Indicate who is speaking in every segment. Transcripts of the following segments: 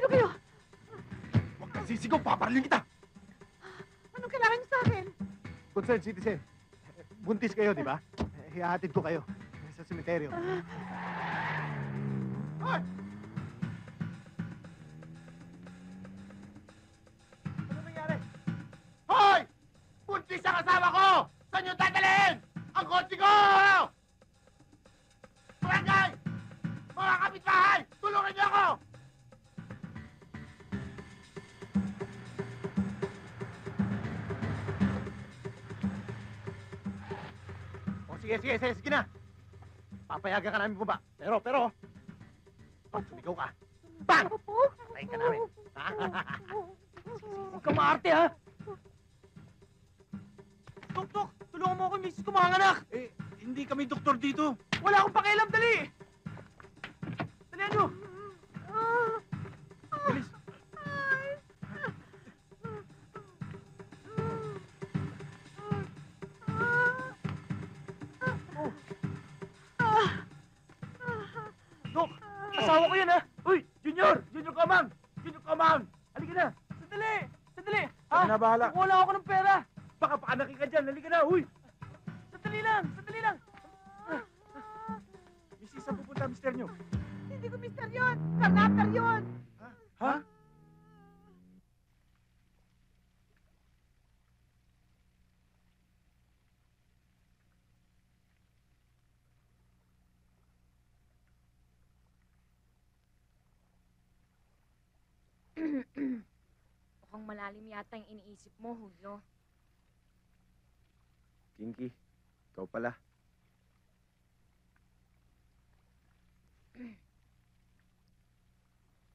Speaker 1: Sino kayo?
Speaker 2: Huwag kang sisigaw, paparalin kita!
Speaker 1: Anong kailangan niyo sa akin?
Speaker 2: Concerned citizen, buntis kayo, di ba? Hihahatid ko kayo sa semeteryo. Hoy! Ano nangyari? Hoy! Buntis ang asawa ko! Saan niyo dadalhin? Ang kotse ko! Barangay! Mga kapitbahay! Tulungan niyo ako! Sige na. Papayagan ka namin bumaba. Pero, pag sumigaw ka, bang! Patayin ka namin.
Speaker 3: Huwag kang maarte, ha? Tok, tulungan mo ako, misis ko mga anak!
Speaker 2: Eh, hindi kami doktor dito.
Speaker 3: Wala akong pakialam, dali! Dalihan nyo!
Speaker 2: Bilis.
Speaker 3: Dok, asawa ko yan, ha? Uy, Junior! Junior Comang! Junior Comang! Halika na! Sandali! Ha?
Speaker 2: Ako na bahala.
Speaker 3: Wala ako ng pera! Baka paanakin ka dyan, halika na, uy! Sandali lang!
Speaker 2: Misis, saan pupunta mister nyo?
Speaker 1: Hindi ko mister yun! Karnaper yun!
Speaker 2: Ha?
Speaker 4: Mukhang malalim yata yung iniisip mo, Julio.
Speaker 2: Kinky, ikaw pala.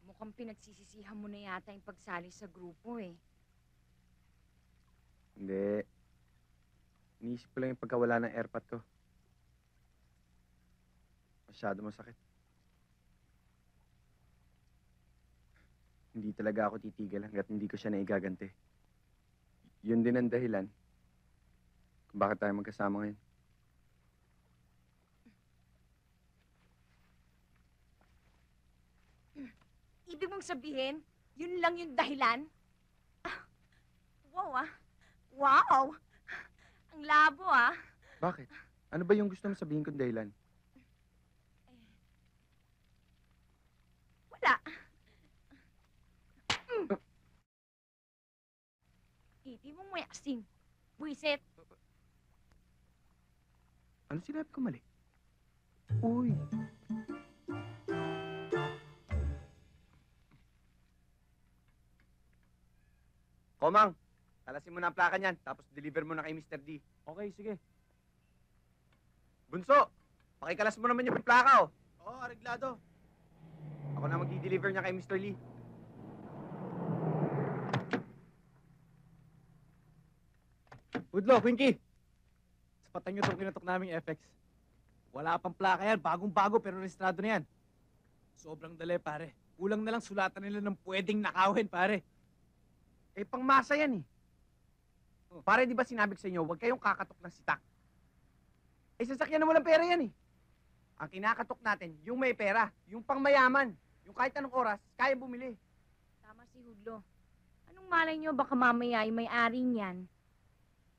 Speaker 4: Mukhang pinagsisisihan mo na yata yung pagsali sa grupo, eh.
Speaker 5: Hindi. Iniisip ko lang yung pagkawala ng airpot ko. Masyado masakit. Hindi talaga ako titigil hanggat hindi ko siya naigaganti. Yun din ang dahilan kung bakit tayo magkasama ngayon.
Speaker 4: Ibig mong sabihin, yun lang yung dahilan? Wow, ah. Wow! Ang labo, ah.
Speaker 5: Bakit? Ano ba yung gusto mo sabihin kong dahilan?
Speaker 4: Wala. Hindi mo may asin. Buisit.
Speaker 5: Ano sinabi ko mali? Uy! Komang, talasin mo na ang plaka niyan, tapos deliver mo na kay Mr. D.
Speaker 3: Okay, sige.
Speaker 5: Bunso, pakikalas mo naman yung plaka, oh.
Speaker 2: Oo, areglado.
Speaker 5: Ako na magdi-deliver niya kay Mr. Lee.
Speaker 3: Udlo, Quinky! Sapatan nyo itong kinatok naming FX. Wala pang plaka yan, bagong-bago pero registrado na yan. Sobrang dali, pare. Kulang na lang sulatan nila ng pwedeng nakawin, pare.
Speaker 5: Eh, pangmasa yan, eh. Pare, di ba sinabi ko sa inyo, huwag kayong kakatok ng sitak. Eh, sasakyan na walang pera yan, eh. Ang kinakatok natin, yung may pera, yung pangmayaman, yung kahit anong oras, kaya bumili.
Speaker 4: Tama si Julio. Anong malay nyo baka mamaya ay may-ari niyan?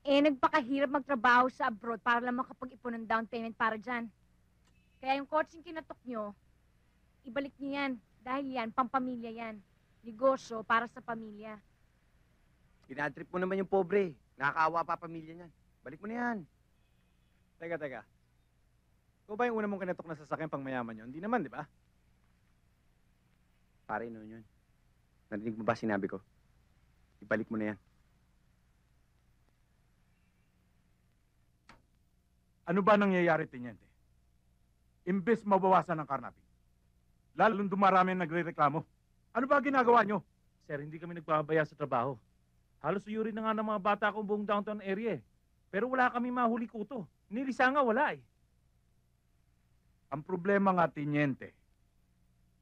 Speaker 4: Eh, nagpakahirap magtrabaho sa abroad para lang makapag-ipon ng down payment para dyan. Kaya yung kotseng kinatok nyo, ibalik nyo yan. Dahil yan, pampamilya yan. Negosyo para sa pamilya.
Speaker 5: Pinadrip mo naman yung pobre. Nakakaawa pa pamilya niyan. Balik mo na yan.
Speaker 3: Teka. Ikaw ba yung una mong kinatok na sasakyan pang mayaman yun? Hindi naman, di ba?
Speaker 5: Pare, noon yun. Narinig mo ba sinabi ko? Ibalik mo na yan.
Speaker 6: Ano ba nangyayari, Teniente? Imbes mabawasan ang karnapping, lalong dumarami ang nagre-reklamo. Ano ba ginagawa nyo?
Speaker 7: Sir, hindi kami nagpapabaya sa trabaho. Halos uyurin na nga ng mga bata kong buong downtown area, eh. Pero wala kami mahuli kuto. Nilisa nga, wala, eh.
Speaker 6: Ang problema nga, Teniente,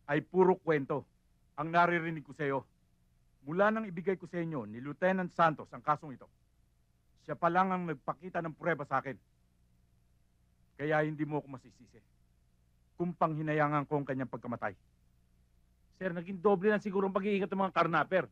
Speaker 6: ay puro kwento ang naririnig ko sa iyo. Mula nang ibigay ko sa inyo ni Lieutenant Santos ang kasong ito, siya pa lang ang nagpakita ng pruweba sa akin. Kaya hindi mo ako masisisi kung panghinayangan ko ang kanyang pagkamatay.
Speaker 7: Sir, naging doble lang siguro ang pag-iingat ng mga karnaper.